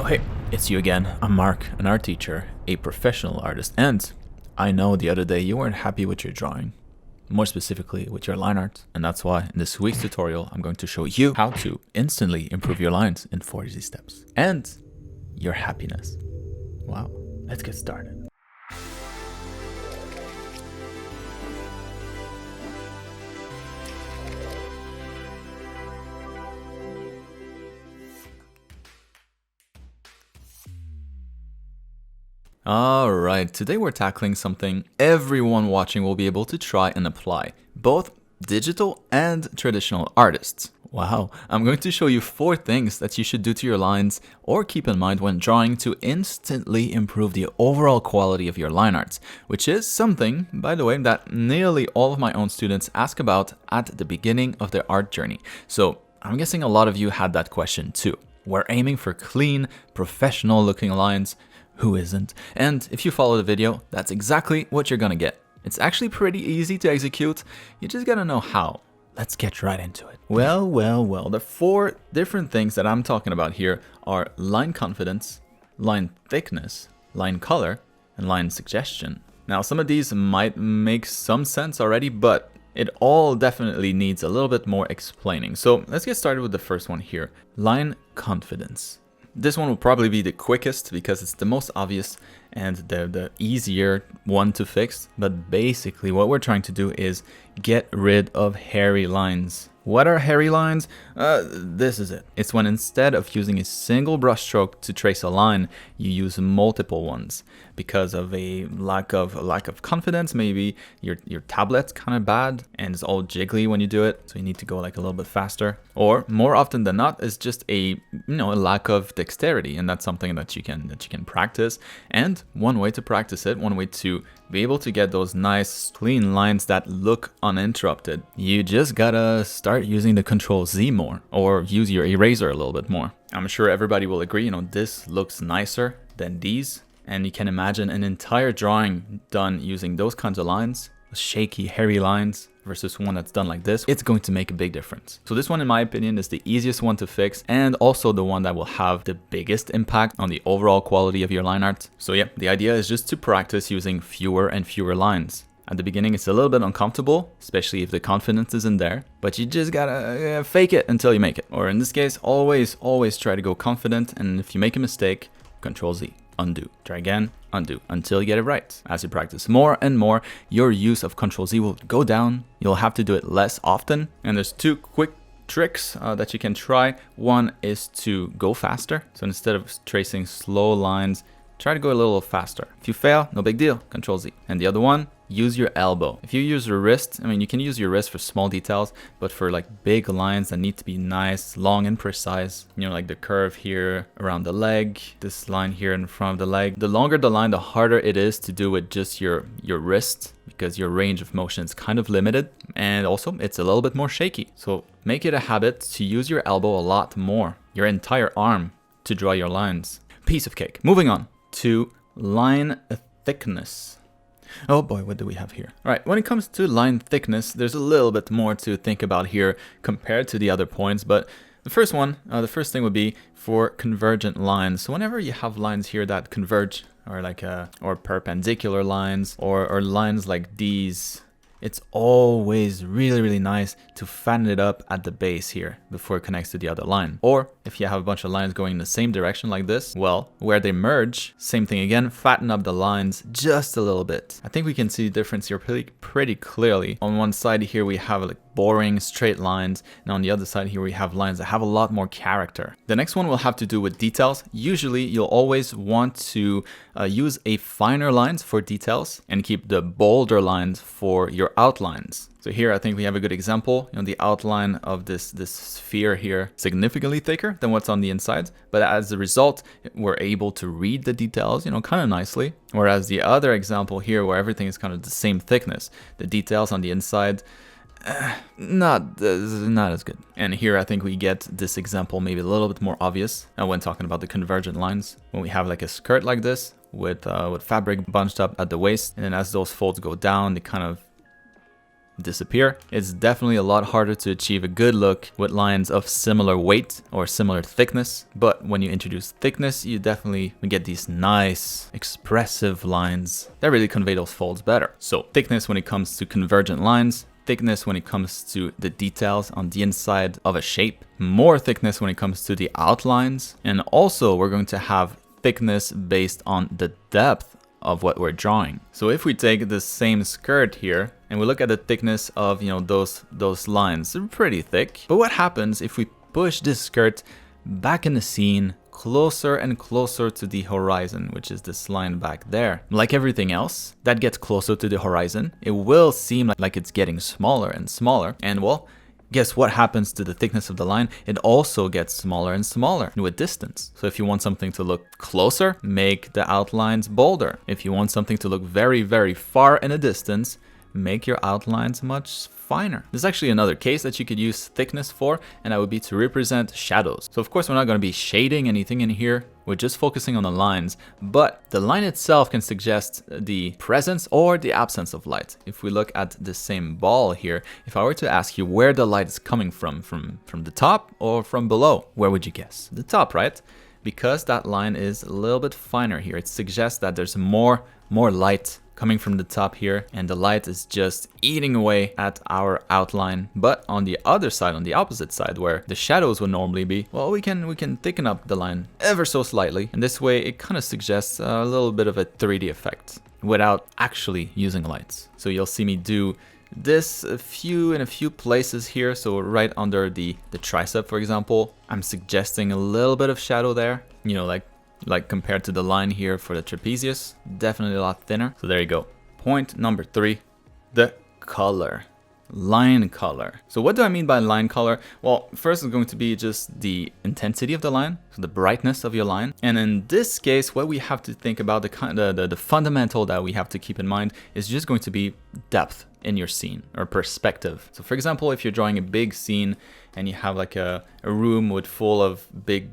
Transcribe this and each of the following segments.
hey, it's you again. I'm Mark, an art teacher, a professional artist, and I know the other day you weren't happy with your drawing, more specifically with your line art, and that's why in this week's tutorial I'm going to show you how to instantly improve your lines in 4 easy steps and your happiness. Wow, let's get started. Alright, today we're tackling something everyone watching will be able to try and apply, both digital and traditional artists. Wow, I'm going to show you 4 things that you should do to your lines or keep in mind when drawing to instantly improve the overall quality of your line arts, which is something, by the way, that nearly all of my own students ask about at the beginning of their art journey. So I'm guessing a lot of you had that question too. We're aiming for clean, professional looking lines. Who isn't? And if you follow the video, that's exactly what you're gonna get. It's actually pretty easy to execute, you just gotta know how. Let's get right into it. Well, the 4 different things that I'm talking about here are line confidence, line thickness, line color, and line suggestion. Now, some of these might make some sense already, but it all definitely needs a little bit more explaining. So let's get started with the first one here, line confidence. This one will probably be the quickest because it's the most obvious and the easier one to fix. But basically what we're trying to do is get rid of hairy lines. What are hairy lines? This is it. It's when instead of using a single brush stroke to trace a line, you use multiple ones because of a lack of confidence. Maybe your tablet's kind of bad and it's all jiggly when you do it, so you need to go like a little bit faster. Or more often than not, it's just a lack of dexterity, and that's something that you can practice. And one way to practice it, one way to be able to get those nice clean lines that look uninterrupted, you just gotta start using the Control-Z more, or use your eraser a little bit more. I'm sure everybody will agree, this looks nicer than these, and you can imagine an entire drawing done using those kinds of lines, shaky, hairy lines, versus one that's done like this. It's going to make a big difference. So this one, in my opinion, is the easiest one to fix and also the one that will have the biggest impact on the overall quality of your line art. So yeah, the idea is just to practice using fewer and fewer lines. At the beginning, it's a little bit uncomfortable, especially if the confidence isn't there, but you just gotta fake it until you make it. Or in this case, always try to go confident, and if you make a mistake, Control-Z. Undo. Try again, undo, until you get it right. As you practice more and more, your use of Control-Z will go down. You'll have to do it less often. And there's 2 quick tricks that you can try. One is to go faster. So instead of tracing slow lines, try to go a little faster. If you fail, no big deal, Control-Z. And the other one, use your elbow. If you use your wrist, you can use your wrist for small details, but for like big lines that need to be nice, long and precise, like the curve here around the leg, this line here in front of the leg. The longer the line, the harder it is to do with just your wrist, because your range of motion is kind of limited, and also it's a little bit more shaky. So make it a habit to use your elbow a lot more, your entire arm, to draw your lines. Piece of cake. Moving on to line thickness. Oh boy, what do we have here? All right, when it comes to line thickness, there's a little bit more to think about here compared to the other points, but the first thing would be for convergent lines. So whenever you have lines here that converge, or perpendicular lines, or lines like these, it's always really nice to fatten it up at the base here before it connects to the other line. Or if you have a bunch of lines going in the same direction like this, well, where they merge, same thing again, fatten up the lines just a little bit. I think we can see the difference here pretty clearly. On one side here we have like boring straight lines, and on the other side here we have lines that have a lot more character. The next one will have to do with details. Usually you'll always want to use a finer lines for details and keep the bolder lines for your outlines. So here I think we have a good example. The outline of this sphere here, significantly thicker than what's on the inside, but as a result, we're able to read the details, kind of nicely. Whereas the other example here, where everything is kind of the same thickness, the details on the inside, not as good. And here I think we get this example maybe a little bit more obvious when talking about the convergent lines. When we have like a skirt like this with fabric bunched up at the waist, and then as those folds go down, they kind of disappear. It's definitely a lot harder to achieve a good look with lines of similar weight or similar thickness, but when you introduce thickness, you definitely get these nice expressive lines that really convey those folds better. So thickness when it comes to convergent lines, thickness when it comes to the details on the inside of a shape, more thickness when it comes to the outlines, and also we're going to have thickness based on the depth of what we're drawing. So if we take the same skirt here and we look at the thickness of, you know, those lines, they're pretty thick. But what happens if we push this skirt back in the scene closer and closer to the horizon, which is this line back there? Like everything else that gets closer to the horizon, it will seem like it's getting smaller and smaller. And well, guess what happens to the thickness of the line? It also gets smaller and smaller with distance. So if you want something to look closer, make the outlines bolder. If you want something to look very, very far in a distance, make your outlines much finer. There's actually another case that you could use thickness for, and that would be to represent shadows. So of course, we're not going to be shading anything in here. We're just focusing on the lines, but the line itself can suggest the presence or the absence of light. If we look at the same ball here, if I were to ask you where the light is coming from the top or from below, where would you guess? The top, right? Because that line is a little bit finer here. It suggests that there's more light coming from the top here, and the light is just eating away at our outline. But on the other side, on the opposite side, where the shadows would normally be, well, we can thicken up the line ever so slightly, and this way it kind of suggests a little bit of a 3D effect without actually using lights. So you'll see me do this in a few places here. So right under the tricep, for example, I'm suggesting a little bit of shadow there, you know, like compared to the line here for the trapezius, definitely a lot thinner. So there you go. Point number 3, the color. Line color. So what do I mean by line color? Well, first is going to be just the intensity of the line, so the brightness of your line. And in this case, what we have to think about, the fundamental that we have to keep in mind is just going to be depth in your scene or perspective. So for example, if you're drawing a big scene and you have like a room with full of big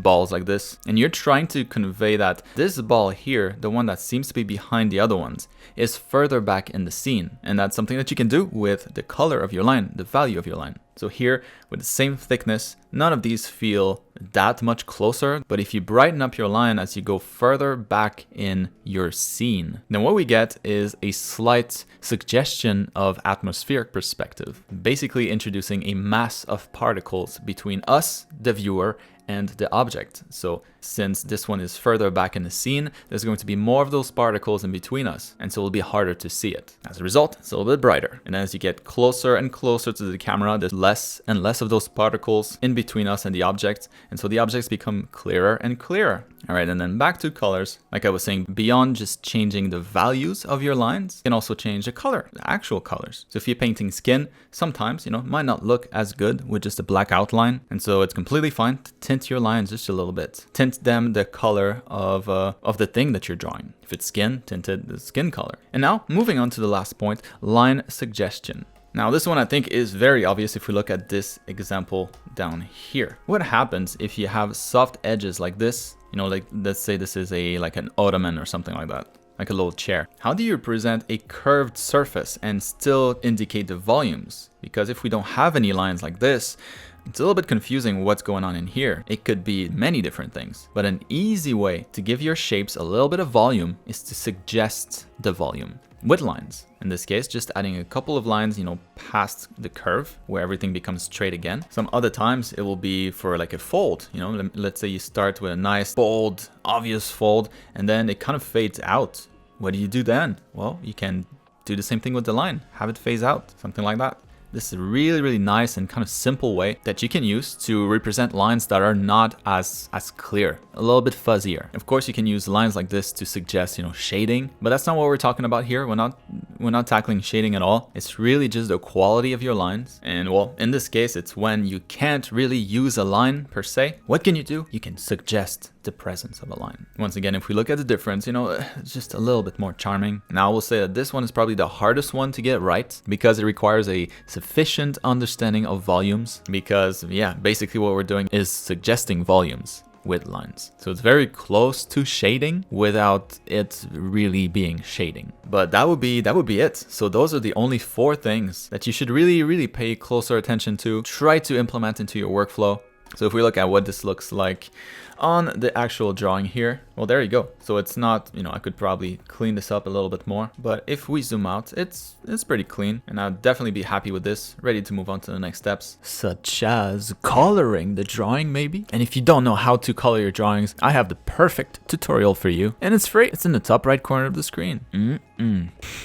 balls like this, and you're trying to convey that this ball here, the one that seems to be behind the other ones, is further back in the scene. And that's something that you can do with the color of your line, the value of your line. So here, with the same thickness, none of these feel that much closer, but if you brighten up your line as you go further back in your scene, then what we get is a slight suggestion of atmospheric perspective, basically introducing a mass of particles between us, the viewer, and the object. So since this one is further back in the scene, there's going to be more of those particles in between us, and so it'll be harder to see it. As a result, it's a little bit brighter. And as you get closer and closer to the camera, there's less and less of those particles in between us and the object, and so the objects become clearer and clearer. All right, and then back to colors. Like I was saying, beyond just changing the values of your lines, you can also change the color, the actual colors. So if you're painting skin, sometimes, you know, it might not look as good with just a black outline, and so it's completely fine to tint your lines just a little bit. Tint them the color of the thing that you're drawing. If it's skin, tint it the skin color. And now, moving on to the last point, line suggestion. Now this one I think is very obvious if we look at this example down here. What happens if you have soft edges like this? You know, like let's say this is like an ottoman or something like that, like a little chair. How do you present a curved surface and still indicate the volumes? Because if we don't have any lines like this, it's a little bit confusing what's going on in here. It could be many different things, but an easy way to give your shapes a little bit of volume is to suggest the volume with lines. In this case, just adding a couple of lines, you know, past the curve where everything becomes straight again. Some other times it will be for like a fold, you know, let's say you start with a nice, bold, obvious fold, and then it kind of fades out. What do you do then? Well, you can do the same thing with the line, have it phase out, something like that. This is a really, really nice and kind of simple way that you can use to represent lines that are not as clear, a little bit fuzzier. Of course, you can use lines like this to suggest, you know, shading, but that's not what we're talking about here. We're not tackling shading at all. It's really just the quality of your lines. And well, in this case, it's when you can't really use a line per se. What can you do? You can suggest the presence of a line. Once again, if we look at the difference, you know, it's just a little bit more charming. Now I will say that this one is probably the hardest one to get right because it requires a sufficient understanding of volumes, because yeah, basically what we're doing is suggesting volumes. with lines. So it's very close to shading without it really being shading. But that would be it. So those are the only 4 things that you should really pay closer attention to. Try to implement into your workflow. So if we look at what this looks like on the actual drawing here, well, there you go. So it's not, you know, I could probably clean this up a little bit more, but if we zoom out, it's pretty clean, and I'd definitely be happy with this, ready to move on to the next steps, such as coloring the drawing maybe. And if you don't know how to color your drawings, I have the perfect tutorial for you, and it's free. It's in the top right corner of the screen.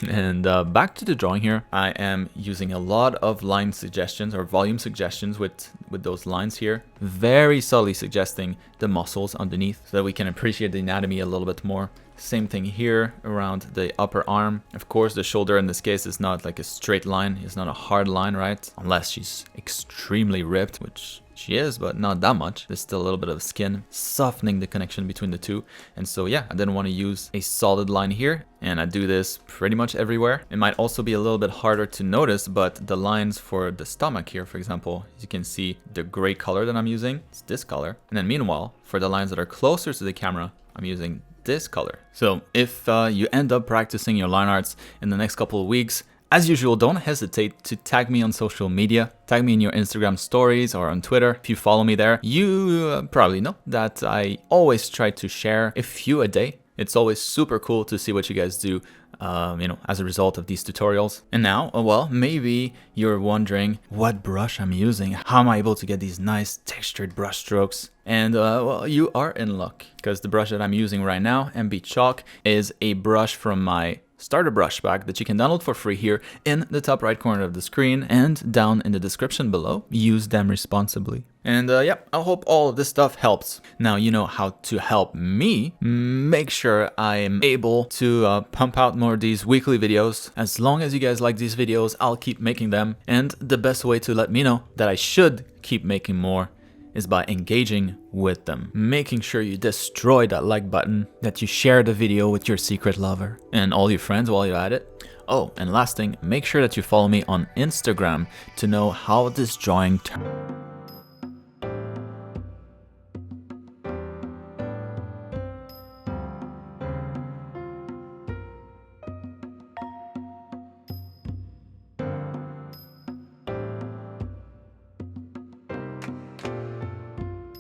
And back to the drawing here, I am using a lot of line suggestions or volume suggestions with those lines here, very subtly suggesting the muscles underneath so that we can appreciate the anatomy a little bit more. Same thing here around the upper arm. Of course, the shoulder in this case is not like a straight line. It's not a hard line, right? Unless she's extremely ripped, which she is, but not that much. There's still a little bit of skin, softening the connection between the two. And so yeah, I didn't want to use a solid line here, and I do this pretty much everywhere. It might also be a little bit harder to notice, but the lines for the stomach here, for example, as you can see, the gray color that I'm using, it's this color. And then meanwhile, for the lines that are closer to the camera, I'm using this color. So if you end up practicing your line arts in the next couple of weeks, as usual, don't hesitate to tag me on social media. Tag me in your Instagram stories or on Twitter. If you follow me there, you probably know that I always try to share a few a day. It's always super cool to see what you guys do, you know, as a result of these tutorials. And now, well, maybe you're wondering what brush I'm using. How am I able to get these nice textured brush strokes? And well, you are in luck, because the brush that I'm using right now, MB Chalk, is a brush from my starter brush pack that you can download for free here in the top right corner of the screen and down in the description below. Use them responsibly. And yeah, I hope all of this stuff helps. Now you know how to help me make sure I'm able to pump out more of these weekly videos. As long as you guys like these videos, I'll keep making them. And the best way to let me know that I should keep making more is by engaging with them, making sure you destroy that like button, that you share the video with your secret lover and all your friends while you're at it. Oh, and last thing, make sure that you follow me on Instagram to know how this drawing turned.